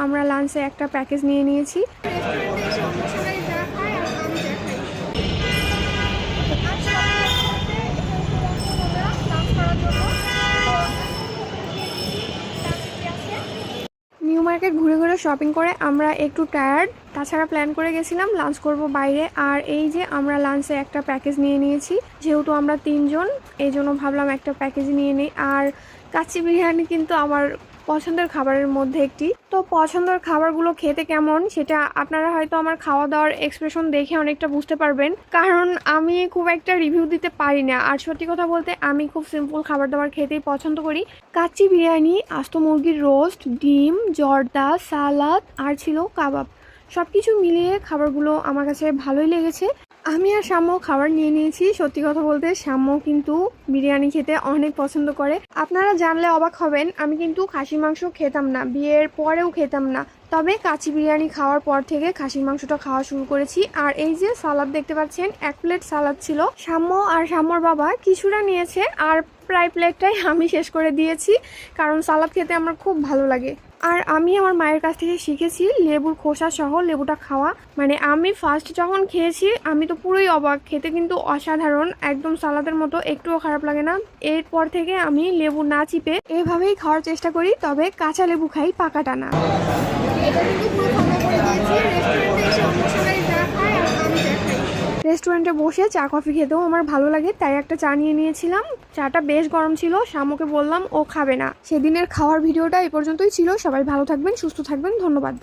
আমরা লাঞ্চে একটা প্যাকেজ নিয়ে নিয়েছি। নিউ মার্কেট ঘুরে ঘুরে শপিং করে আমরা একটু টায়ার্ড, তাছাড়া প্ল্যান করে গেছিলাম লাঞ্চ করব বাইরে। আর এই যে আমরা লাঞ্চে একটা প্যাকেজ নিয়ে নিয়েছি, যেহেতু আমরা 3 জন এই জন্য ভাবলাম একটা প্যাকেজ নিয়ে নিই। আর কাচ্চি বিরিয়ানি কিন্তু আমার পছন্দের খাবারের মধ্যে একটি। তো পছন্দের খাবারগুলো খেতে কেমন সেটা আপনারা হয়তো আমার খাওয়া দাওয়ার এক্সপ্রেশন দেখে অনেকটা বুঝতে পারবেন, কারণ আমি খুব একটা রিভিউ দিতে পারি না। আর সত্যি কথা বলতে আমি খুব সিম্পল খাবার দাবার খেতেই পছন্দ করি। কাচ্চি বিরিয়ানি, আস্ত মুরগির রোস্ট, ডিম, জর্দা, সালাদ আর ছিল কাবাব, সব কিছু মিলিয়ে খাবারগুলো আমার কাছে ভালোই লেগেছে। আমি আর শ্যাম্য খাবার নিয়ে নিয়েছি। সত্যি কথা বলতে শ্যাম্য কিন্তু বিরিয়ানি খেতে অনেক পছন্দ করে। আপনারা জানলে অবাক হবেন, আমি কিন্তু খাসির মাংস খেতাম না, বিয়ের পরেও খেতাম না। তবে কাচ্চি বিরিয়ানি খাওয়ার পর থেকে খাসির মাংসটা খাওয়া শুরু করেছি। আর এই যে সালাদ দেখতে পাচ্ছেন, 1 প্লেট সালাদ ছিল। শ্যাম্য আর শ্যাম্যর বাবা কিছুটা নিয়েছে, আর প্রায় প্লেটটাই আমি শেষ করে দিয়েছি, কারণ সালাদ খেতে আমার খুব ভালো লাগে। আর আমি আমার মায়ের কাছ থেকে শিখেছি লেবুর খোসা সহ লেবুটা খাওয়া। মানে আমি ফার্স্ট যখন খেয়েছি আমি তো পুরোই অবাক, খেতে কিন্তু অসাধারণ, একদম সালাদের মতো, একটুও খারাপ লাগে না। এরপর থেকে আমি লেবু না চিপে এভাবেই খাওয়ার চেষ্টা করি, তবে কাঁচা লেবু খাই, পাকাটা না। রেস্টুরেন্টে বসে চা কফি খেতেও আমার ভালো লাগে, তাই একটা চা নিয়ে নিয়েছিলাম। চাটা বেশ গরম ছিল, শ্যামুকে বললাম, ও খাবে না। সেদিনের খাওয়ার ভিডিওটা এই পর্যন্তই ছিল। সবাই ভালো থাকবেন, সুস্থ থাকবেন, ধন্যবাদ।